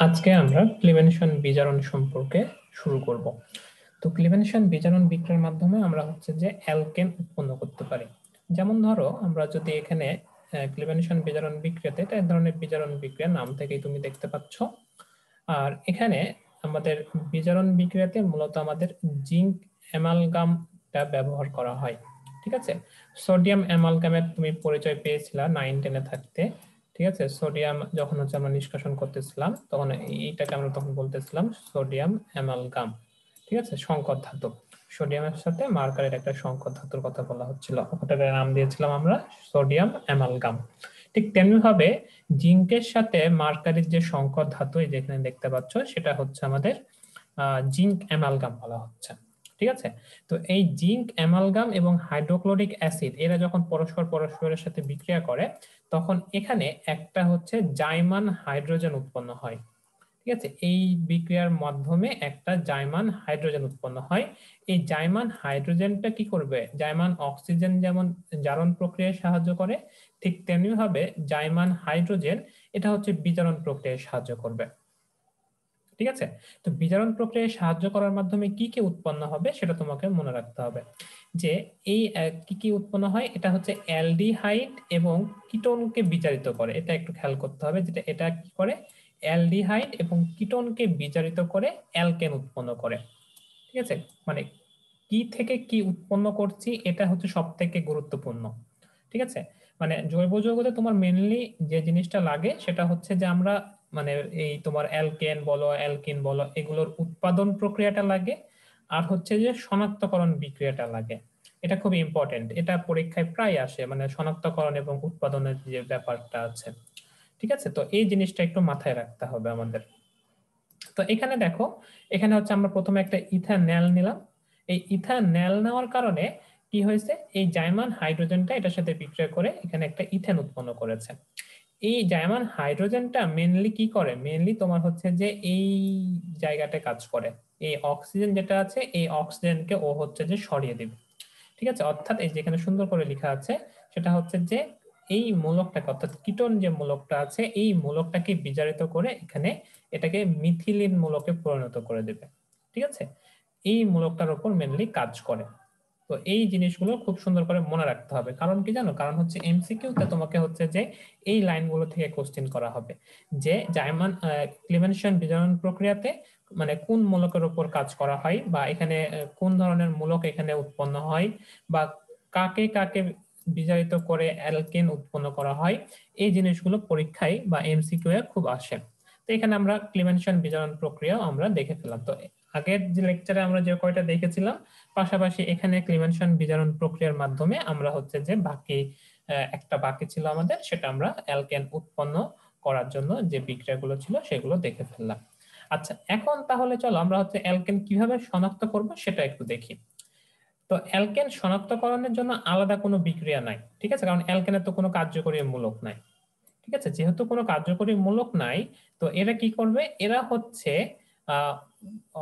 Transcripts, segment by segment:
আজকে আমরা ক্লিভেনেশন বিজারণ সম্পর্কে শুরু করব। তো ক্লিভেনেশন বিজারণ বিক্রিয়ার মাধ্যমে আমরা হচ্ছে যে অ্যালকেন উৎপন্ন করতে পারি। যেমন ধরো আমরা যদি এখানে ক্লিভেনেশন বিজারণ বিক্রিয়াতে এটা এক ধরনের বিজারণ বিক্রিয়ার নাম থেকেই তুমি দেখতে পাচ্ছ। আর এখানে আমাদের বিজারণ বিক্রিয়াতে মূলত আমাদের জিঙ্ক অ্যামালগামটা ব্যবহার করা হয়। ঠিক আছে, সোডিয়াম অ্যামালগামের তুমি পরিচয় পেয়েছিলা 9-10-এ থাকতে। ঠিক আছে, সোডিয়াম যখন হচ্ছে আমরা নিষ্কাশন করতেছিলাম তখন এইটাকে আমরা তখন বলতেছিলাম সোডিয়াম অ্যামালগাম। ঠিক আছে, সংকর ধাতু, সোডিয়ামের সাথে মার্কারের একটা সংকর ধাতুর কথা বলা হচ্ছিল, ওটাকে নাম দিয়েছিলাম আমরা সোডিয়াম অ্যামালগাম। ঠিক তেমনি ভাবে জিঙ্কের সাথে মার্কারির যে সংকর ধাতু যেখানে দেখতে পাচ্ছ সেটা হচ্ছে আমাদের জিঙ্ক অ্যামালগাম বলা হচ্ছে। ঠিক আছে, তো এই জিঙ্ক অ্যামালগাম এবং হাইড্রোক্লোরিক অ্যাসিড এরা যখন পরস্পরের সাথে বিক্রিয়া করে তখন এখানে একটা হচ্ছে জাইমান হাইড্রোজেন উৎপন্ন হয়। ঠিক আছে, এই বিক্রিয়ার মাধ্যমে একটা জাইমান হাইড্রোজেন উৎপন্ন হয়। এই জাইমান হাইড্রোজেনটা কি করবে, জাইমান অক্সিজেন যেমন জারণ প্রক্রিয়ায় সাহায্য করে, ঠিক তেমনি ভাবে জাইমান হাইড্রোজেন এটা হচ্ছে বিজারণ প্রক্রিয়ায় সাহায্য করবে। ঠিক আছে, তো বিজারণ প্রক্রিয়ায় সাহায্য করার মাধ্যমে কি কি উৎপন্ন হবে সেটা তোমাকে মনে রাখতে হবে যে এই কি কি উৎপন্ন হয়। এটা হচ্ছে অ্যালডিহাইড এবং কিটোনকে বিজারিত করে, এটা একটু খেয়াল করতে হবে, যেটা এটা কি করে, অ্যালডিহাইড এবং কিটোনকে বিজারিত করে অ্যালকেন উৎপন্ন করে। ঠিক আছে, মানে কি থেকে কি উৎপন্ন করছি এটা হচ্ছে সব থেকে গুরুত্বপূর্ণ। ঠিক আছে, মানে জৈব যৌগতে তোমার মেনলি যে জিনিসটা লাগে সেটা হচ্ছে যে আমরা মানে এই তোমার অ্যালকেন বলো অ্যালকিন বলো এগুলোর উৎপাদন প্রক্রিয়াটা লাগে, আর হচ্ছে যে শনাক্তকরণ বিক্রিয়াটা লাগে। এটা খুব ইম্পর্টেন্ট, এটা পরীক্ষায় প্রায় আসে, মানে শনাক্তকরণ এবং উৎপাদনের যে ব্যাপারটা আছে। ঠিক আছে, তো এই জিনিসটা একটু মাথায় রাখতে হবে আমাদের। তো এখানে দেখো, এখানে হচ্ছে আমরা প্রথমে একটা ইথানল নিলাম। এই ইথানল নেওয়ার কারণে কি হয়েছে, এই জাইমান হাইড্রোজেনটা এটার সাথে বিক্রিয়া করে এখানে একটা ইথেন উৎপন্ন করেছে। এই জাইমান হাইড্রোজেনটা মেনলি কি করে, মেনলি তোমার হচ্ছে যে এই জায়গাটা কাজ করে, এই অক্সিজেন যেটা আছে এই অক্সিজেনকে ও হচ্ছে যে সরিয়ে দিবে। ঠিক আছে, অর্থাৎ এই যেখানে সুন্দর করে লেখা আছে সেটা হচ্ছে যে এই মূলকটাকে অর্থাৎ কিটোন যে মূলকটা আছে এই মূলকটাকে বিজারিত করে এখানে এটাকে মিথিলিন মূলকে পরিণত করে দেবে। ঠিক আছে, এই মূলকটার উপর মেনলি কাজ করে। তো এই জিনিসগুলো খুব সুন্দর করে মনে রাখতে হবে, কারণ কি জানো, কারণ হচ্ছে এমসিকিউতে তোমাকে হচ্ছে যে এই লাইনগুলো থেকে কোশ্চেন করা হবে যে জাইমান ক্লিভেনেশন বিজারণ প্রক্রিয়াতে মানে কোন মূলকের উপর কাজ করা হয়, বা এখানে কোন ধরনের মূলক এখানে উৎপন্ন হয়, বা কাকে কাকে বিজারিত করে অ্যালকেন উৎপন্ন করা হয়। এই জিনিসগুলো পরীক্ষায় বা এমসিকিউ এ খুব আসে। তো এখানে আমরা ক্লিভেনেশন বিজারণ প্রক্রিয়া আমরা দেখে ফেলাম। তো আগের যে লেকচারে আমরা যে কয়টা দেখেছিলাম পাশাপাশি এখানে ক্লিভেনেশন বিজারণ প্রক্রিয়ার মাধ্যমে আমরা হচ্ছে যে বাকি একটা বাকি ছিল আমাদের, সেটা আমরা অ্যালকেন উৎপন্ন করার জন্য যে বিক্রিয়াগুলো ছিল সেগুলো দেখে ফেললাম। আচ্ছা, এখন তাহলে চলো আমরা হচ্ছে অ্যালকেন কিভাবে শনাক্ত করব সেটা একটু দেখি। তো অ্যালকেন শনাক্তকরণের জন্য আলাদা কোনো বিক্রিয়া নাই। ঠিক আছে, কারণ অ্যালকেনের তো কোনো কার্যকরী মূলক নাই। ঠিক আছে, যেহেতু কোনো কার্যকরী মূলক নাই, তো এরা কি করবে, এরা হচ্ছে আহ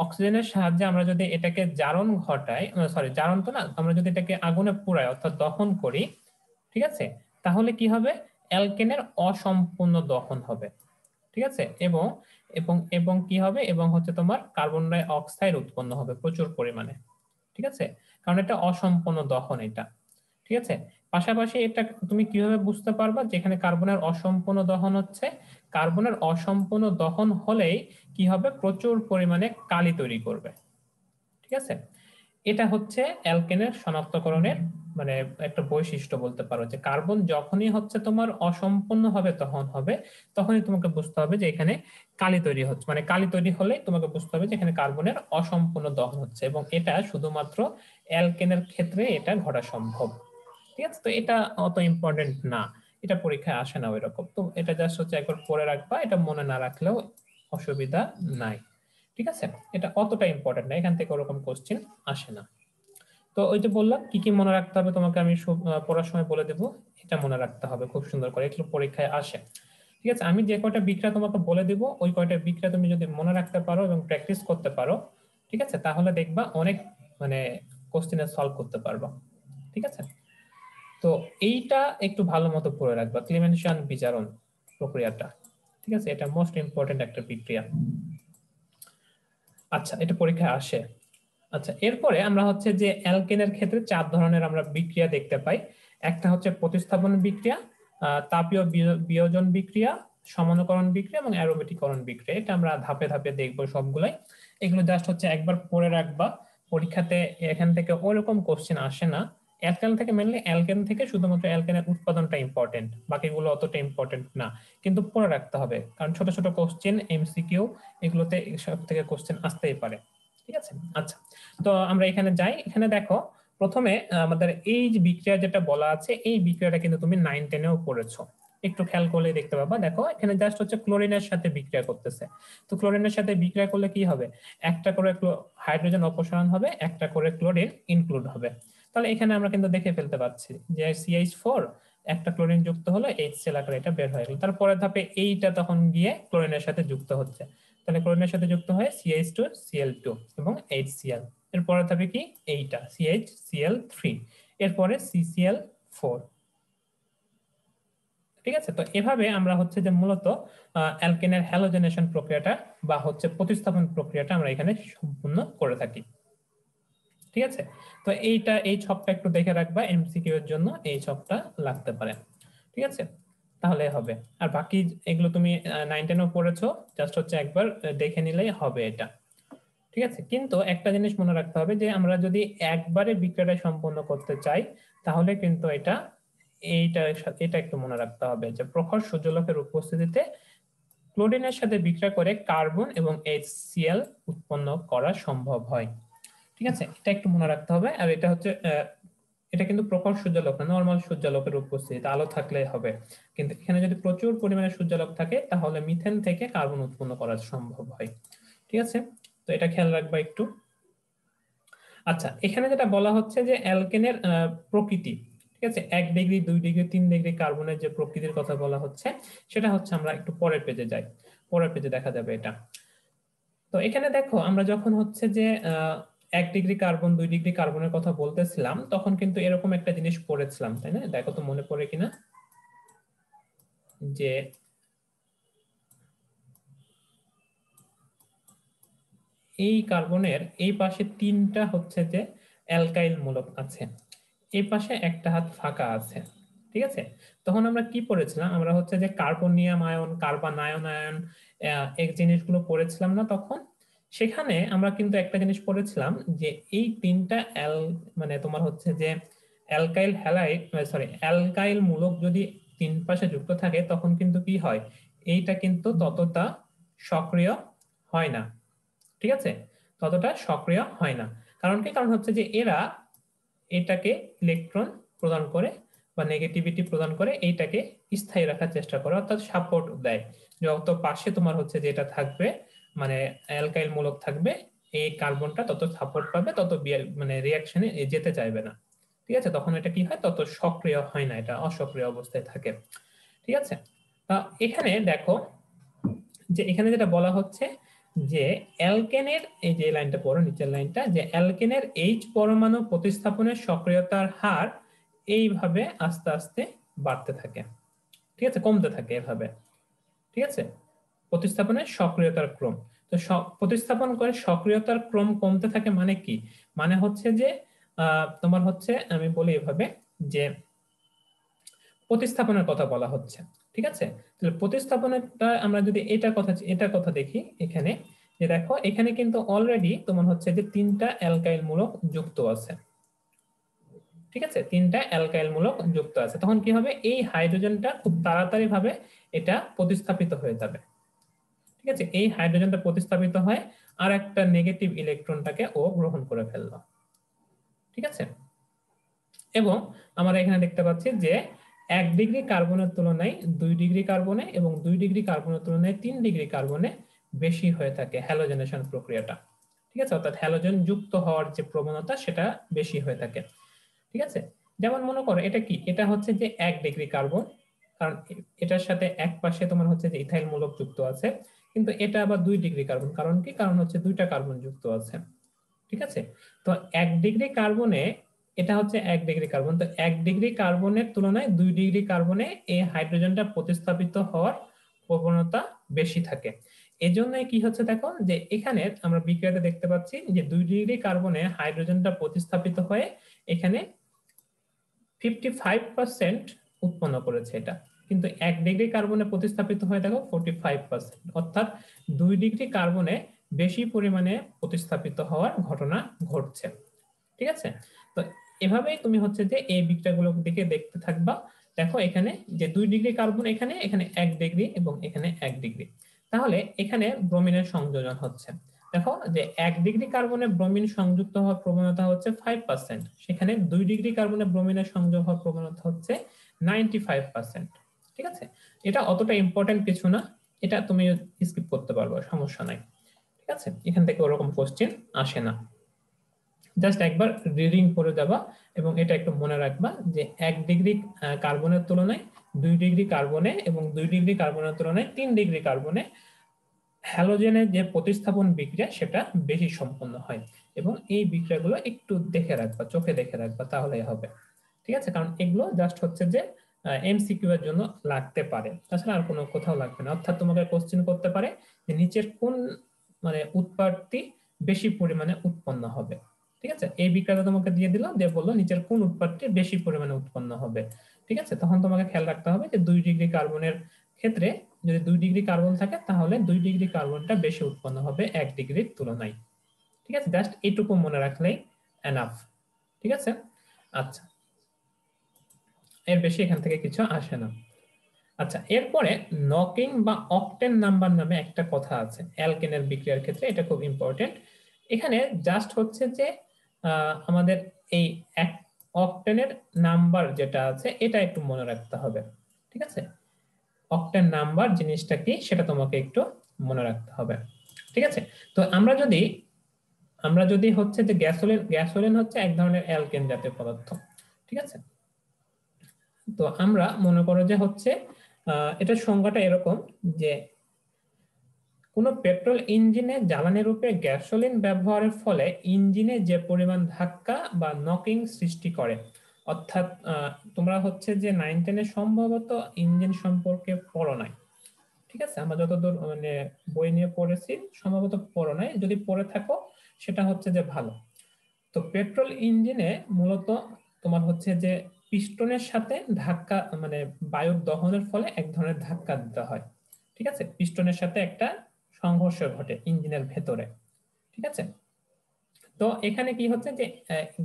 অক্সিজেনের সাহায্যে আমরা যদি এটাকে জারণ ঘটাই, সরি জারণ তো না, আমরা যদি এটাকে আগুনে পুড়াই অর্থাৎ দহন করি, ঠিক আছে, তাহলে কি হবে, অ্যালকেনের অসম্পূর্ণ দহন হবে। ঠিক আছে, এবং এবং এবং কি হবে, এবং হচ্ছে তোমার কার্বন ডাই অক্সাইড উৎপন্ন হবে প্রচুর পরিমাণে। ঠিক আছে, কারণ এটা অসম্পূর্ণ দহন এটা। ঠিক আছে, পাশাপাশি এটা তুমি কিভাবে বুঝতে পারবা যেখানে কার্বনের অসম্পূর্ণ দহন হচ্ছে, কার্বনের অসম্পূর্ণ দহন হলেই কি হবে, প্রচুর পরিমাণে কালি তৈরি করবে। ঠিক আছে, এটা হচ্ছে অ্যালকেনের শনাক্তকরণের মানে একটা বৈশিষ্ট্য বলতে পারো, যে কার্বন যখনই হচ্ছে তোমার অসম্পূর্ণ হবে দহন হবে তখনই তোমাকে বুঝতে হবে যে এখানে কালি তৈরি হচ্ছে, মানে কালি তৈরি হলে তোমাকে বুঝতে হবে যে এখানে কার্বনের অসম্পূর্ণ দহন হচ্ছে, এবং এটা শুধুমাত্র অ্যালকেনের ক্ষেত্রে এটা ঘটা সম্ভব। ঠিক আছে, তো এটা অত ইম্পর্টেন্ট না, এটা পরীক্ষায় আসে না ওই রকম, তো এটা জাস্ট হচ্ছে একবার পড়ে রাখবা, এটা মনে না রাখলেও অসুবিধা নাই। ঠিক আছে, এটা অতটা ইম্পর্টেন্ট না, এখান থেকে ওরকম কোশ্চেন আসে না। তো ওই যে বললাম কি কি মনে রাখতে হবে তোমাকে, আমি পড়ার সময় বলে দেবো, এটা মনে রাখতে হবে খুব সুন্দর করে, এগুলো পরীক্ষায় আসে। ঠিক আছে, আমি যে কয়টা বিক্রিয়া তোমাকে বলে দিব ওই কয়টা বিক্রিয়া তুমি যদি মনে রাখতে পারো এবং প্র্যাকটিস করতে পারো, ঠিক আছে, তাহলে দেখবা অনেক মানে কোশ্চেনে সলভ করতে পারবা। ঠিক আছে, তো এইটা একটু ভালো মতো পড়ে রাখবা, ক্লিভেনেশন বিজারণ প্রক্রিয়াটা। ঠিক ঠিক আছে, এটা মোস্ট ইম্পর্টেন্ট একটা বিক্রিয়া। আচ্ছা, এটা পরীক্ষায় আসে। আচ্ছা, এরপরে আমরা হচ্ছে যে অ্যালকেনের ক্ষেত্রে 4 ধরনের আমরা বিক্রিয়া দেখতে পাই। একটা হচ্ছে প্রতিস্থাপন বিক্রিয়া, তাপীয় বিয়োজন বিক্রিয়া, সমানুকরণ বিক্রিয়া এবং অ্যারোমেটিকরণ বিক্রিয়া। এটা আমরা ধাপে ধাপে দেখবো সবগুলাই। এগুলো জাস্ট হচ্ছে একবার পড়ে রাখবা, পরীক্ষাতে এখান থেকে ওরকম কোশ্চেন আসে না। অ্যালকেন থেকে মেনলি অ্যালকেন থেকে শুধুমাত্র অ্যালকেনের উৎপাদনটা ইম্পর্টেন্ট, বাকিগুলো অতটা ইম্পর্টেন্ট না, কিন্তু পড়ে রাখতে হবে কারণ ছোট ছোট কোশ্চেন এমসিকিউ এগুলোতে সব থেকে কোশ্চেন আসতেই পারে। ঠিক আছে। আচ্ছা, তো আমরা এখানে যাই। এখানে দেখো প্রথমে আমাদের এই যে বিক্রিয়া যেটা বলা আছে, এই বিক্রিয়াটা কিন্তু তুমি 9-10-এও পড়েছো, একটু খেয়াল করলে দেখতে পাবা। দেখো এখানে জাস্ট হচ্ছে ক্লোরিনের সাথে বিক্রিয়া করতেছে। তো ক্লোরিনের সাথে বিক্রিয়া করলে কি হবে, একটা করে হাইড্রোজেন অপসারণ হবে, একটা করে ক্লোরিন ইনক্লুড হবে। তাহলে এখানে আমরা কিন্তু দেখে ফেলতে পাচ্ছি যে CH4 একটা ক্লোরিন যুক্ত হলো, HCl আকারে এটা বের হয়ে গেল। তারপরে ধাপে এইটা তখন গিয়ে ক্লোরিনের সাথে যুক্ত হচ্ছে, তাহলে ক্লোরিনের সাথে যুক্ত হয় CH2Cl2 এবং HCl। এরপরে ধাপে কি এইটা CHCl3, এরপরে CCl4। ঠিক আছে। তো এভাবে আমরা হচ্ছে যে মূলত অ্যালকেনের হ্যালোজেনেশন প্রক্রিয়াটা বা হচ্ছে প্রতিস্থাপন প্রক্রিয়াটা আমরা এখানে সম্পূর্ণ করে থাকি। ঠিক আছে। তো এই ছকটা একটু দেখে রাখবা, এমসিকিউ এর জন্য এই ছকটা লাগতে পারে। ঠিক আছে, তাহলে হবে। আর বাকি এগুলো তুমি 9-10-ও পড়েছো, জাস্ট হচ্ছে একবার দেখে নিলেই হবে এটা। ঠিক আছে, কিন্তু একটা জিনিস মনে রাখতে হবে যে আমরা যদি একবারে বিক্রিয়াটা সম্পন্ন করতে চাই তাহলে কিন্তু এটা একটু মনে রাখতে হবে যে প্রখর সূর্যালোকের উপস্থিতিতে ক্লোরিনের সাথে বিক্রিয়া করে কার্বন এবং HCl উৎপন্ন করা সম্ভব হয়। ঠিক আছে, এটা একটু মনে রাখতে হবে। আর এটা হচ্ছে এটা কিন্তু প্রখর সূর্যালোক না, নর্মাল সূর্যালোকের উপস্থিতিতে আলো থাকলে হবে। কিন্তু এখানে যদি প্রচুর পরিমাণে সূর্যালোক থাকে তাহলে মিথেন থেকে কার্বন উৎপন্ন করা সম্ভব হয়। ঠিক আছে, তো এটা খেয়াল রাখবা একটু। আচ্ছা, এখানে যেটা বলা হচ্ছে যে অ্যালকেনের প্রকৃতি, ঠিক আছে, 1 ডিগ্রি 2 ডিগ্রি 3 ডিগ্রি কার্বনের যে প্রকৃতির কথা বলা হচ্ছে সেটা হচ্ছে আমরা একটু পরের পেজে যাই, পরের পেজে দেখা যাবে এটা। তো এখানে দেখো আমরা যখন হচ্ছে যে 1 ডিগ্রি কার্বন 2 ডিগ্রি কার্বনের কথা বলতেছিলাম তখন কিন্তু এরকম একটা জিনিস পড়েছিলাম, তাই না? দেখো তো মনে পড়ে কিনা, যে এই কার্বনের এই পাশে 3টা হচ্ছে যে অ্যালকাইল মূলক আছে, এই পাশে একটা হাত ফাঁকা আছে। ঠিক আছে, তখন আমরা কি পড়েছিলাম, আমরা হচ্ছে যে কার্বনিয়াম আয়ন, কার্বনায়ন আয়ন এই জিনিসগুলো পড়েছিলাম না তখন? সেখানে আমরা কিন্তু একটা জিনিস পড়েছিলাম যে এই 3টা মানে তোমার হচ্ছে যে অ্যালকাইল হ্যালাইড, সরি অ্যালকাইল মূলক যদি 3 পাশে যুক্ত থাকে তখন কিন্তু কি হয়, এইটা কিন্তু ততটা সক্রিয় হয় না। ঠিক আছে, ততটা সক্রিয় হয় না। কারণ কি, কারণ হচ্ছে যে এরা এটাকে ইলেকট্রন প্রদান করে বা নেগেটিভিটি প্রদান করে এইটাকে স্থায়ী রাখার চেষ্টা করে, অর্থাৎ সাপোর্ট দেয়। যত পাশে তোমার হচ্ছে যে এটা থাকবে, মানে অ্যালকাইল মূলক থাকবে, এই কার্বনটা তত সাপোর্ট পাবে, তত মানে রিয়াকশনে যেতে চাইবে না। ঠিক আছে, তখন এটা কি হয়, তত সক্রিয় হয় না, এটা অসক্রিয় অবস্থায় থাকে। ঠিক আছে, তা এখানে দেখো যে এখানে যেটা বলা হচ্ছে যে অ্যালকেনের, এই যে লাইনটা পড়ো নিচের লাইনটা, যে অ্যালকেনের H পরমাণু প্রতিস্থাপনের সক্রিয়তার হার এইভাবে আস্তে আস্তে বাড়তে থাকে। ঠিক আছে, কমতে থাকে এভাবে। ঠিক আছে, প্রতিস্থাপনের সক্রিয়তার ক্রম। তো প্রতিস্থাপন করে সক্রিয়তার ক্রম কমতে থাকে মানে কি, মানে হচ্ছে যে তোমার হচ্ছে আমি বলি এভাবে যে প্রতিস্থাপনের কথা বলা হচ্ছে। ঠিক আছে, তাহলে প্রতিস্থাপনটা আমরা যদি এটার কথা দেখি এখানে, যে দেখো এখানে কিন্তু অলরেডি তোমার হচ্ছে যে 3টা অ্যালকাইল মূলক যুক্ত আছে। ঠিক আছে, 3টা অ্যালকাইল মূলক যুক্ত আছে, তখন কি হবে, এই হাইড্রোজেনটা খুব তাড়াতাড়ি ভাবে এটা প্রতিস্থাপিত হয়ে যাবে। ঠিক আছে, এই হাইড্রোজেনটা প্রতিস্থাপিত হয় আর একটা নেগেটিভ ইলেকট্রনটাকে ও গ্রহণ করে ফেললো। ঠিক আছে, এবং আমরা এখানে দেখতে পাচ্ছি যে 1 ডিগ্রি কার্বনের তুলনায় 2 ডিগ্রি কার্বনে এবং 2 ডিগ্রি কার্বনের তুলনায় 3 ডিগ্রি কার্বনে বেশি হয়ে থাকে হ্যালোজেনেশন প্রক্রিয়াটা। ঠিক আছে, অর্থাৎ হ্যালোজেন যুক্ত হওয়ার যে প্রবণতা সেটা বেশি হয়ে থাকে। ঠিক আছে, যেমন মনে করো এটা কি, এটা হচ্ছে যে 1 ডিগ্রি কার্বন, কারণ এটার সাথে এক পাশে তোমার হচ্ছে যে ইথাইল মূলক যুক্ত আছে, কিন্তু এটা আবার 2 ডিগ্রি কার্বন, কারণ কি, কারণ হচ্ছে 2টা কার্বন যুক্ত আছে। ঠিক আছে, তো 1 ডিগ্রি কার্বনে, এটা হচ্ছে 1 ডিগ্রি কার্বন, তো 1 ডিগ্রি কার্বনের তুলনায় 2 ডিগ্রি কার্বনে এই হাইড্রোজেনটা প্রতিস্থাপিত হওয়ার প্রবণতা বেশি থাকে। এজন্যই কি হচ্ছে দেখো যে এখানে আমরা বিক্রিয়াতে দেখতে পাচ্ছি যে 2 ডিগ্রি কার্বনে হাইড্রোজেনটা প্রতিস্থাপিত হয়ে এখানে 55% উৎপন্ন করেছে এটা, কিন্তু 1 ডিগ্রি কার্বনে প্রতিস্থাপিত হয়ে দেখো 45%, অর্থাৎ 2 ডিগ্রি কার্বনে বেশি পরিমাণে প্রতিস্থাপিত হওয়ার ঘটনা ঘটছে। ঠিক আছে, তো এভাবেই তুমি হচ্ছে যে এই বিক্রিয়াগুলোর দিকে দেখতে থাকবা। দেখো এখানে যে 2 ডিগ্রি কার্বন এখানে এখানে 1 ডিগ্রি এবং এখানে 1 ডিগ্রি, তাহলে এখানে ব্রোমিনের সংযোজন হচ্ছে। দেখো যে 1 ডিগ্রি কার্বনে ব্রোমিন সংযুক্ত হওয়ার প্রবণতা হচ্ছে 5%, সেখানে 2 ডিগ্রি কার্বনে ব্রোমিনের সংযোগ হওয়ার প্রবণতা হচ্ছে 95%। ঠিক আছে, এটা অতটা ইম্পর্টেন্ট কিছু না, এটা তুমি স্কিপ করতে পারবে, সমস্যা নাই। ঠিক আছে, এখান থেকে ওরকম কোশ্চেন আসে না, জাস্ট একবার রিডিং করে যাবা এবং এটা একটু মনে রাখবা যে 1 ডিগ্রি কার্বনের তুলনায় 2 ডিগ্রি কার্বনে এবং 2 ডিগ্রি কার্বনের তুলনায় 3 ডিগ্রি কার্বনে হ্যালোজেনের যে প্রতিস্থাপন বিক্রিয়া সেটা বেশি সম্পন্ন হয়, এবং এই বিক্রিয়াগুলো একটু দেখে রাখবা, চোখে দেখে রাখবা, তাহলেই হবে। ঠিক আছে, কারণ এগুলো জাস্ট হচ্ছে যে এমসিকিউ এর জন্য লাগতে পারে, তাছাড়া আর কোনো কোথাও লাগবে না। অর্থাৎ তোমাকে কোশ্চেন করতে পারে যে নিচের কোন মানে উৎপাদটি বেশি পরিমাণে উৎপন্ন হবে। ঠিক আছে, এই বিক্রিয়াটা তোমাকে দিয়ে দিল, দিয়ে বললো নিচের কোন উৎপাদটি বেশি পরিমাণে উৎপন্ন হবে। ঠিক আছে, তখন তোমাকে খেয়াল রাখতে হবে যে 2 ডিগ্রি কার্বনের ক্ষেত্রে যদি 2 ডিগ্রি কার্বন থাকে তাহলে 2 ডিগ্রি কার্বনটা বেশি উৎপন্ন হবে 1 ডিগ্রির তুলনায়। ঠিক আছে, জাস্ট এইটুকু মনে রাখলেই এনাফ। ঠিক আছে, আচ্ছা, এর বেশি এখান থেকে কিছু আসে না। আচ্ছা, এরপরে নকিং বা অকটেন নাম্বার নামে একটা কথা আছে অ্যালকেনের বিক্রিয়ার ক্ষেত্রে, এটা খুব ইম্পর্টেন্ট। এখানে জাস্ট হচ্ছে যে আমাদের এই অকটেনের নাম্বার যেটা আছে এটা একটু মনে রাখতে হবে। ঠিক আছে, অকটেন নাম্বার জিনিসটা কি সেটা তোমাকে একটু মনে রাখতে হবে। ঠিক আছে, তো আমরা যদি হচ্ছে যে গ্যাসোলিন হচ্ছে এক ধরনের অ্যালকেন জাতীয় পদার্থ। ঠিক আছে, তো আমরা মনে করো যে হচ্ছে এটার সংজ্ঞাটা এরকম যে কোন পেট্রোল ইঞ্জিনে জ্বালানি রূপে গ্যাসোলিন ব্যবহারের ফলে ইঞ্জিনে যে পরিমাণ ধাক্কা বা নকিং সৃষ্টি করে, অর্থাৎ তোমরা হচ্ছে যে 9-10 সম্ভবত ইঞ্জিন সম্পর্কে পড়ো নাই। ঠিক আছে, আমরা যতদূর মানে বই নিয়ে পড়েছি সম্ভবত পড়ো নাই, যদি পড়ে থাকো সেটা হচ্ছে যে ভালো। তো পেট্রোল ইঞ্জিনে মূলত তোমার হচ্ছে যে পিস্টনের সাথে ধাক্কা মানে বায়ুর দহনের ফলে এক ধরনের ধাক্কা দিতে হয়। ঠিক আছে, পিস্টনের সাথে একটা সংঘর্ষ ঘটে ইঞ্জিনের ভেতরে। ঠিক আছে, তো এখানে কি হচ্ছে যে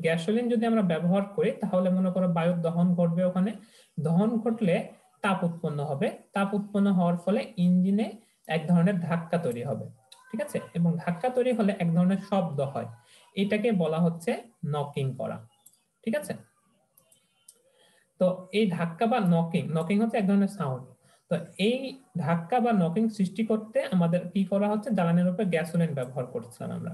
গ্যাসোলিন যদি আমরা ব্যবহার করি তাহলে মনে করো বায়ুর দহন ঘটবে, ওখানে দহন ঘটলে তাপ উৎপন্ন হবে, তাপ উৎপন্ন হওয়ার ফলে ইঞ্জিনে এক ধরনের ধাক্কা তৈরি হবে। ঠিক আছে, এবং ধাক্কা তৈরি হলে এক ধরনের শব্দ হয়, এটাকে বলা হচ্ছে নকিং করা। ঠিক আছে, তো এই ধাক্কা বা নকিং, নকিং হচ্ছে এক ধরনের সাউন্ড। তো এই ধাক্কা বা নকিং সৃষ্টি করতে আমাদের কি করা হচ্ছে, জ্বালানির উপরে গ্যাসোলিন ব্যবহার করছিলাম আমরা।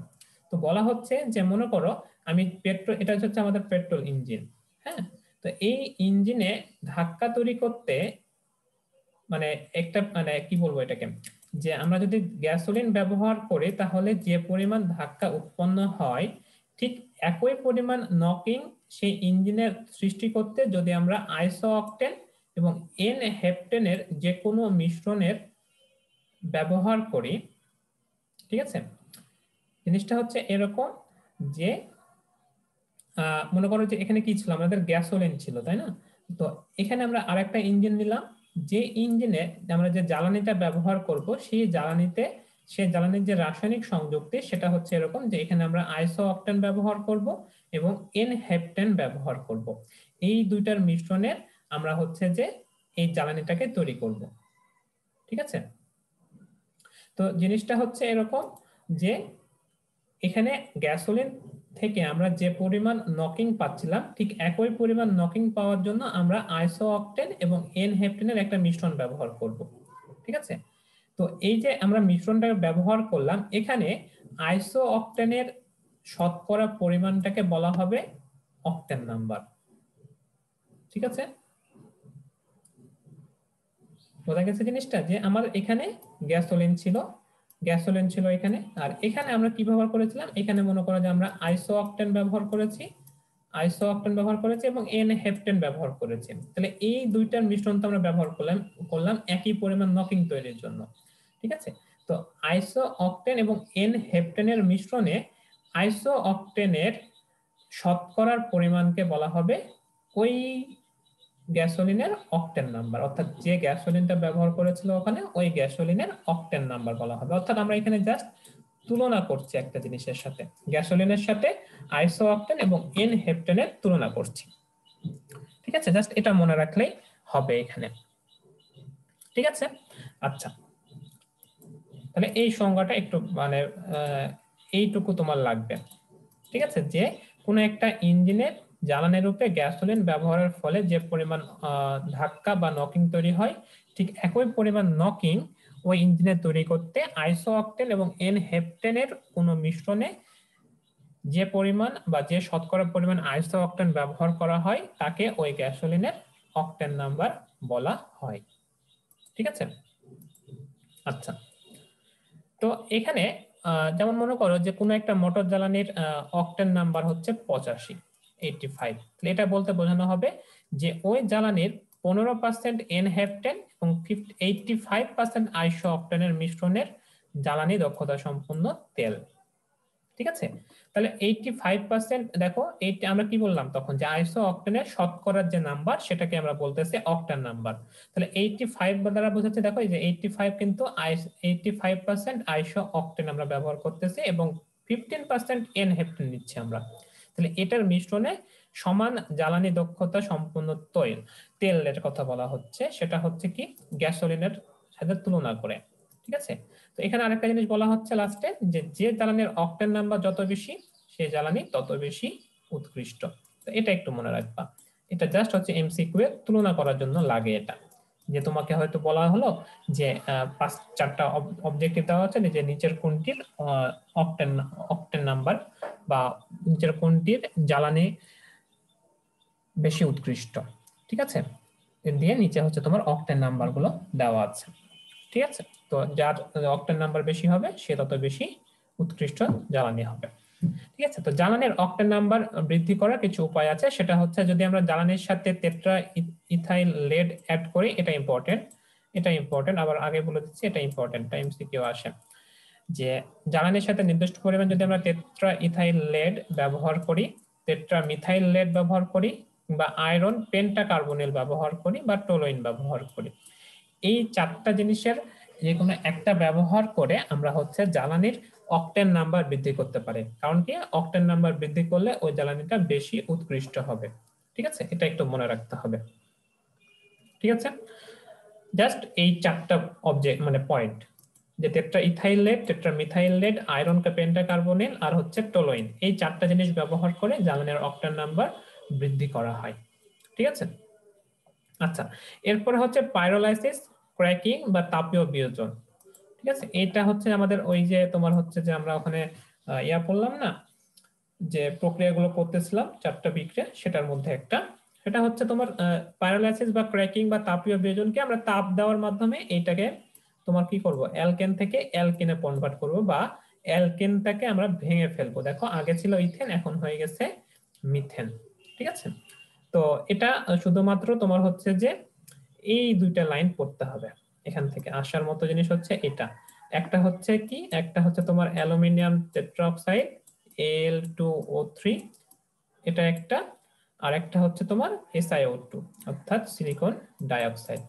তো বলা হচ্ছে যে মনে করো আমি পেট্রোল, এটা হচ্ছে আমাদের পেট্রোল ইঞ্জিন। হ্যাঁ, তো এই ইঞ্জিনে ধাক্কা তৈরি করতে মানে একটা মানে কি বলবো এটাকে, যে আমরা যদি গ্যাসোলিন ব্যবহার করি তাহলে যে পরিমাণ ধাক্কা উৎপন্ন হয় ঠিক একই পরিমাণ নকিং সেই ইঞ্জিনের সৃষ্টি করতে যদি আমরা আইসো অকটেন এবং এন হেপ্টেনের যে কোনো মিশ্রণের ব্যবহার করি। ঠিক আছে, জিনিসটা হচ্ছে এরকম যে মনে করো যে এখানে কি ছিল, আমাদের গ্যাসোলিন ছিল তাই না, তো এখানে আমরা আরেকটা ইঞ্জিন নিলাম, যে ইঞ্জিনে আমরা যে জ্বালানিটা ব্যবহার করব সেই জ্বালানির যে রাসায়নিক সংযুক্তি সেটা হচ্ছে এরকম যে এখানে আমরা আইসো অকটেন ব্যবহার করব এবং এন হেপ্টেন ব্যবহার করব, এই দুইটার মিশ্রণের আমরা হচ্ছে যে এই জ্বালানিটাকে তৈরি করব। ঠিক আছে, তো জিনিসটা হচ্ছে এরকম যে এখানে গ্যাসোলিন থেকে আমরা যে পরিমাণ নকিং পাচ্ছিলাম ঠিক একই পরিমাণ নকিং পাওয়ার জন্য আমরা আইসো অকটেন এবং এন হেপ্টেনের একটা মিশ্রণ ব্যবহার করব। ঠিক আছে, তো এই যে আমরা মিশ্রণটা ব্যবহার করলাম এখানে আইসো অকটেনের শতকরা পরিমাণটাকে বলা হবে অকটেন নাম্বার। ঠিক আছে, বোঝা গেছে জিনিসটা, যে আমার এখানে গ্যাসোলিন ছিল এখানে, আর এখানে আমরা কি ব্যবহার করেছিলাম, এখানে মনে করো যে আমরা আইসো অকটেন ব্যবহার করেছি, এবং এন হেপ্টেন ব্যবহার করেছি, তাহলে এই দুইটার মিশ্রণ তো আমরা ব্যবহার করলাম একই পরিমাণ নকিং তৈরির জন্য। ঠিক আছে। তো আইসো অক্টেন এবং এন হেপ্টেনের মিশ্রণে আইসো অক্টেনের শতকরার পরিমাণকে বলা হবে ওই গ্যাসোলিনের অক্টেন নাম্বার, অর্থাৎ যে গ্যাসোলিনটা ব্যবহার করেছিল ওখানে ওই গ্যাসোলিনের অক্টেন নাম্বার বলা হবে। অর্থাৎ আমরা এখানে জাস্ট তুলনা করছি একটা জিনিসের সাথে, গ্যাসোলিনের সাথে আইসো অক্টেন এবং এন হেপ্টেনের তুলনা করছি। ঠিক আছে, জাস্ট এটা মনে রাখলেই হবে এখানে। ঠিক আছে, আচ্ছা তাহলে এই সংজ্ঞাটা একটু মানে এইটুকু তোমার লাগবে। ঠিক আছে, যে কোনো একটা ইঞ্জিনের জ্বালানির রূপে গ্যাসোলিন ব্যবহারের ফলে যে পরিমাণ ধাক্কা বা নকিং তৈরি হয়, ঠিক একই পরিমাণ নকিং ওই ইঞ্জিনে তৈরি করতে আইসো অক্টেন এবং এন হেপ্টেনের কোনো মিশ্রণে যে পরিমাণ বা যে শতকরা পরিমাণ আইসো অক্টেন ব্যবহার করা হয় তাকে ওই গ্যাসোলিনের অক্টেন নাম্বার বলা হয়। ঠিক আছে, আচ্ছা তো এখানে যেমন মনে করো যে কোনো একটা মোটর জ্বালানির অক্টেন নাম্বার হচ্ছে 85, 85, এটা বলতে বোঝানো হবে যে ওই জ্বালানির 15% এন হেপ্টেন এবং 85% আইসো অক্টেনের মিশ্রণের জ্বালানি দক্ষতা সম্পন্ন তেল। ঠিক আছে, তাহলে 85% দেখো এইটা আমরা কি বললাম তখন, যে আইসো অক্টেনের শতকরার যে নাম্বার সেটাকে আমরা বলতেছি অক্টেন নাম্বার। তাহলে 85 দ্বারা বোঝাচ্ছে, দেখো এই যে 85 কিন্তু 85% আইসো অক্টেন আমরা ব্যবহার করতেছি এবং 15% এন হেপ্টেন নিচ্ছি আমরা। তাহলে এটার মিশ্রণে সমান জ্বালানি দক্ষতা সম্পন্ন তেলের কথা বলা হচ্ছে, সেটা হচ্ছে কি গ্যাসোলিনের সাথে তুলনা করে। ঠিক আছে, তো এখানে আরেকটা জিনিস বলা হচ্ছে লাস্টে, যে যে জ্বালানির অক্টেন নাম্বার যত বেশি সেই জ্বালানি তত বেশি উৎকৃষ্ট। তো এটা একটু মনে রাখবা, এটা জাস্ট হচ্ছে এমসিকিউ এর তুলনা করার জন্য লাগে। এটা যে তোমাকে হয়তো বলা হলো যে 4টা অবজেক্টিভ দেওয়া হচ্ছে, যে নিচের কোনটির অক্টেন অক্টেন নাম্বার বা নিচের কোনটির জ্বালানি বেশি উৎকৃষ্ট। ঠিক আছে, দিয়ে নিচে হচ্ছে তোমার অক্টেন নাম্বার গুলো দেওয়া আছে। ঠিক আছে, তো যার অক্টেন নাম্বার বেশি হবে সে তত বেশি উৎকৃষ্ট জ্বালানি হবে। ঠিক আছে, তো জ্বালানির অক্টেন নাম্বার বৃদ্ধি করার কিছু উপায় আছে, সেটা হচ্ছে যদি আমরা জ্বালানির সাথে টেট্রা ইথাইল লেড অ্যাড করি, এটা ইম্পর্টেন্ট, এটা ইম্পর্টেন্ট, আবার আগে বলে দিচ্ছি এটা ইম্পর্টেন্ট, এমসিকিউ আসে যে জ্বালানির সাথে নির্দিষ্ট পরিমাণ যদি আমরা টেট্রা ইথাইল লেড ব্যবহার করি, টেট্রা মিথাইল লেড ব্যবহার করি, বা আয়রন পেন্টাকার্বনিল ব্যবহার করি, বা টোলুইন ব্যবহার করি, এই 4টা জিনিসের যে কোনো একটা ব্যবহার করে আমরা হচ্ছে জ্বালানির অক্টেন নাম্বার বৃদ্ধি করতে পারি। কারণ কি, অক্টেন নাম্বার বৃদ্ধি করলে ওই জ্বালানিটা বেশি উৎকৃষ্ট হবে। ঠিক আছে, এটা একটু মনে রাখতে হবে। ঠিক আছে, জাস্ট এই 4টা অবজেক্ট মানে পয়েন্ট, যে tetra ethyl lead, tetra methyl lead, iron pentacarbonyl আর হচ্ছে টোলুইন, এই 4টা জিনিস ব্যবহার করে জ্বালানির অক্টেন নাম্বার বৃদ্ধি করা হয়। ঠিক আছে, আচ্ছা এরপরে হচ্ছে পাইরোলাইসিস, ক্র্যাকিং বা তাপীয় বিয়োজন। ঠিক আছে, এটা হচ্ছে আমাদের ওই যে তোমার হচ্ছে যে আমরা ওখানে ইয়া পড়লাম না, যে প্রক্রিয়াগুলো করতেছিলাম 4টা বিক্রিয়া, সেটার মধ্যে একটা, সেটা হচ্ছে তোমার পাইরোলাইসিস বা ক্র্যাকিং বা তাপীয় বিয়োজনকে আমরা তাপ দেওয়ার মাধ্যমে এইটাকে তোমার কি করব, অ্যালকেন থেকে অ্যালকিনে কনভার্ট করব, বা অ্যালকেনটাকে আমরা ভেঙে ফেলবো। দেখো আগে ছিল ইথেন, এখন হয়ে গেছে মিথেন। ঠিক আছে, তো এটা শুধুমাত্র তোমার হচ্ছে যে এই 2টা লাইন পড়তে হবে, এখান থেকে আসার মতো জিনিস হচ্ছে এটা। একটা হচ্ছে কি, একটা হচ্ছে তোমার অ্যালুমিনিয়াম টেট্রাঅক্সাইড Al2O3, এটা একটা, আর একটা হচ্ছে তোমার SiO2 অর্থাৎ সিলিকন ডাইঅক্সাইড।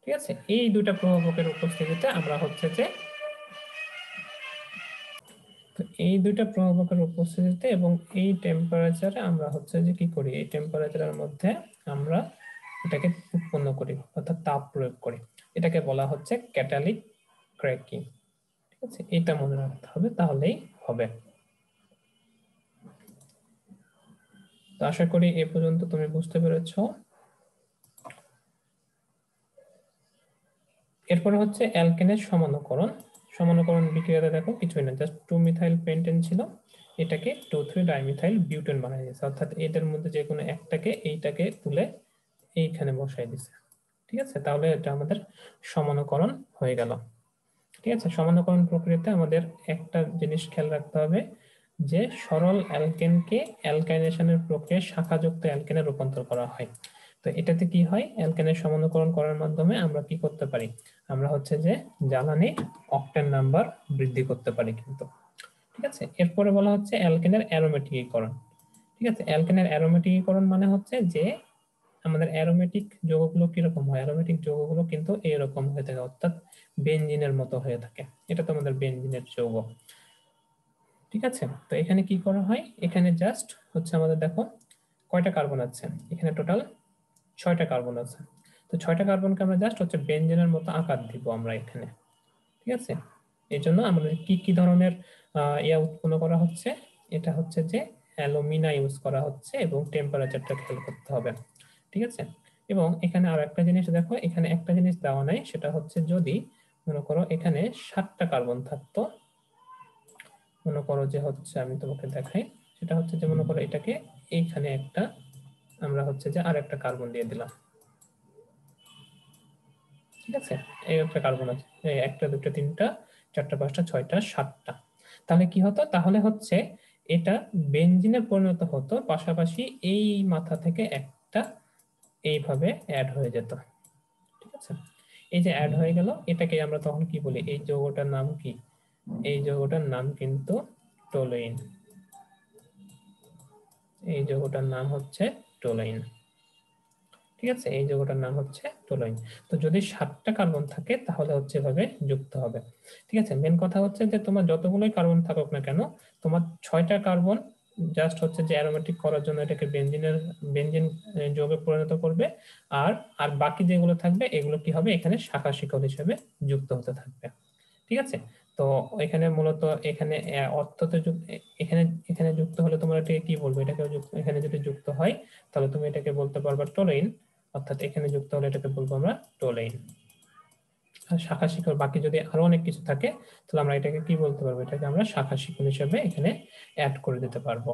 ঠিক আছে, এই 2টা প্রভাবকের উপস্থিতিতে আমরা হচ্ছে যে এই 2টা প্রভাবকের উপস্থিতিতে এবং এই টেম্পারেচারে আমরা হচ্ছে যে কি করি, এই টেম্পারেচারের মধ্যে আমরা এটাকে উৎপন্ন করি অর্থাৎ তাপ প্রয়োগ করি, এটাকে বলা হচ্ছে ক্যাটালিক ক্র্যাকিং। ঠিক আছে, এটা মনে রাখতে হবে, তাহলেই হবে। তো আশা করি এ পর্যন্ত তুমি বুঝতে পেরেছো। এরপরে হচ্ছে অ্যালকেনের সমানুকরণ। সমানুকরণ বিক্রিয়াতে দেখো কিছুই না, জাস্ট 2 মিথাইল পেন্টেন ছিল, এটাকে 2,3 ডাইমিথাইল বিউটেন বানিয়ে দিয়েছে, অর্থাৎ এদের মধ্যে যে কোনো একটাকে এইটাকে তুলে এইখানে বসাই দিছে। ঠিক আছে, তাহলে এটা আমাদের সমানুকরণ হয়ে গেল। ঠিক আছে, সমানুকরণ প্রক্রিয়াতে আমাদের একটা জিনিস খেয়াল রাখতে হবে, যে সরল অ্যালকেনকে অ্যালকাইনেশনের প্রক্রিয়ায় শাখাযুক্ত অ্যালকেনে রূপান্তর করা হয়। তো এটাতে কি হয়, অ্যালকেনের সমনুকরণ করার মাধ্যমে আমরা কি করতে পারি, আমরা হচ্ছে যে জ্বালানির অক্টেন নাম্বার বৃদ্ধি করতে পারি কিন্তু। ঠিক আছে, এরপরে বলা হচ্ছে অ্যালকেনের অ্যারোমেটিকীকরণ। ঠিক আছে, অ্যালকেনের অ্যারোমেটিকীকরণ মানে হচ্ছে যে আমাদের অ্যারোমেটিক যৌগগুলো কিরকম হয়, অ্যারোমেটিক যৌগগুলো কিন্তু এরকম হয়ে থাকে, অর্থাৎ বেনজিনের মতো হয়ে থাকে। এটা তো আমাদের বেনজিনের যৌগ। ঠিক আছে, তো এখানে কি করা হয়, এখানে জাস্ট হচ্ছে আমাদের দেখো কয়টা কার্বন আছে, এখানে টোটাল 6টা কার্বন আছে। তো 6টা কার্বনকে আমরা জাস্ট হচ্ছে বেনজিনের মতো আকার দিব আমরা এখানে। ঠিক আছে, এই জন্য আমাদের কি কি ধরনের ইয়া উৎপন্ন করা হচ্ছে, এটা হচ্ছে যে অ্যালুমিনা ইউজ করা হচ্ছে এবং টেম্পারেচারটা খেয়াল করতে হবে। ঠিক আছে, এবং এখানে আর একটা জিনিস দেখো, এখানে একটা জিনিস দেওয়া নাই, সেটা হচ্ছে যদি মনে করো এখানে 7টা কার্বন থাকতো, মনে করো যে হচ্ছে আমি তোমাকে দেখাই, সেটা হচ্ছে যে মনে করো এটাকে এইখানে একটা আমরা হচ্ছে যে আর একটা কার্বন দিয়ে দিলাম। ঠিক আছে, এই একটা কার্বন আছে, এই একটা দুটো তিনটা চারটা পাঁচটা ছয়টা সাতটা, তাহলে কি হতো, তাহলে হচ্ছে এটা বেনজিনে পরিণত হতো, পাশাপাশি এই মাথা থেকে একটা এইভাবে অ্যাড হয়ে যেত। ঠিক আছে, এই যে অ্যাড হয়ে গেল, এটাকে আমরা তখন কি বলি, এই যৌগটার নাম কি, এই যৌগটার নাম কিন্তু টোলুইন। এই যৌগটার নাম হচ্ছে টোলুইন। ঠিক আছে, এই যৌগটার নাম হচ্ছে টোলুইন। তো যদি 7টা কার্বন থাকে তাহলে হচ্ছে এভাবে যুক্ত হবে। ঠিক আছে, মেন কথা হচ্ছে যে তোমার যতগুলোই কার্বন থাকুক না কেন, তোমার 6টা কার্বন জাস্ট হচ্ছে যে অ্যারোমেটিক করার জন্য এটাকে বেনজিন যৌগে পরিণত করবে, আর আর বাকি যেগুলো থাকবে এগুলো কি হবে, এখানে শাখা শিকল হিসেবে যুক্ত হতে থাকবে। ঠিক আছে, তো এখানে মূলত এখানে অর্থতে এখানে এখানে যুক্ত হলে তোমরা এটাকে কি বলবো, এটাকে এখানে যদি যুক্ত হয় তাহলে তুমি এটাকে বলতে পারবা টোলুইন, অর্থাৎ এখানে যুক্ত হলে এটাকে বলবো আমরা টোলুইন। আর শাখা শিকল বাকি যদি আরো অনেক কিছু থাকে তাহলে আমরা এটাকে কি বলতে পারবো, এটাকে আমরা শাখা শিকল হিসেবে এখানে অ্যাড করে দিতে পারবো।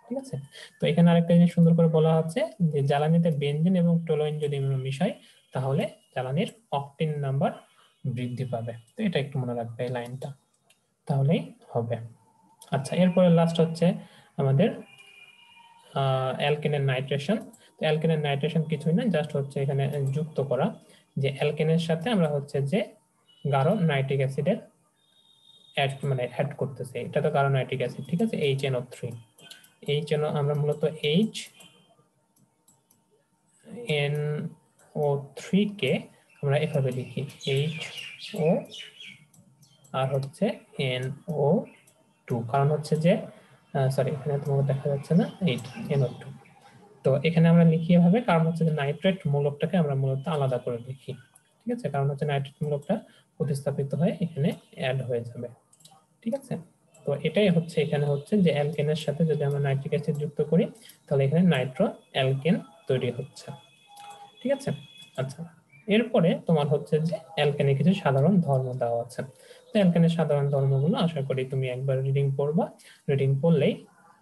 ঠিক আছে, তো এখানে আরেকটা জিনিস সুন্দর করে বলা আছে যে জ্বালানিতে বেনজিন এবং টোলুইন যদি আমরা মিশাই তাহলে জ্বালানির অকটেন নাম্বার বৃদ্ধি পাবে। তো এটা একটু মনে রাখবে এই লাইনটা, তাহলেই হবে। আচ্ছা, এরপরে লাস্ট হচ্ছে আমাদের অ্যালকেনের নাইট্রেশন। তো অ্যালকেনের নাইট্রেশন কিছুই না, জাস্ট হচ্ছে এখানে যুক্ত করা, যে অ্যালকেনের সাথে আমরা হচ্ছে যে গাঢ় নাইট্রিক অ্যাসিডের অ্যাড করতেছে, এটা তো গাঢ় নাইট্রিক অ্যাসিড। ঠিক আছে, HNO3, আমরা মূলত HNO3 কে আমরা এভাবে লিখি HO আর হচ্ছে NO2, কারণ হচ্ছে যে সরি এখানে তোমাকে দেখা যাচ্ছে না, NO2। তো এখানে আমরা লিখি এভাবে, কারণ হচ্ছে যে নাইট্রেট মূলকটাকে আমরা মূলত আলাদা করে লিখি। ঠিক আছে, কারণ হচ্ছে নাইট্রেট মূলকটা প্রতিস্থাপিত হয়ে এখানে অ্যাড হয়ে যাবে। ঠিক আছে, তো এটাই হচ্ছে এখানে হচ্ছে যে অ্যালকেনের সাথে যদি আমরা নাইট্রিক অ্যাসিড যুক্ত করি তাহলে এখানে নাইট্রো অ্যালকেন তৈরি হচ্ছে। ঠিক আছে, আচ্ছা, এরপরে তোমার হচ্ছে যে অ্যালকেনের কিছু সাধারণ ধর্ম দেওয়া আছে। তো অ্যালকেনের সাধারণ ধর্মগুলো আশা করি তুমি একবার রিডিং পড়বা, রিডিং পড়লেই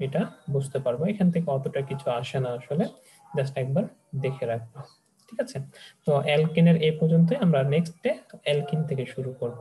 এটা বুঝতে পারবো, এখান থেকে অতটা কিছু আসে না আসলে, জাস্ট একবার দেখে রাখবা। ঠিক আছে, তো অ্যালকেনের এই পর্যন্তই, আমরা নেক্সটে অ্যালকিন থেকে শুরু করব।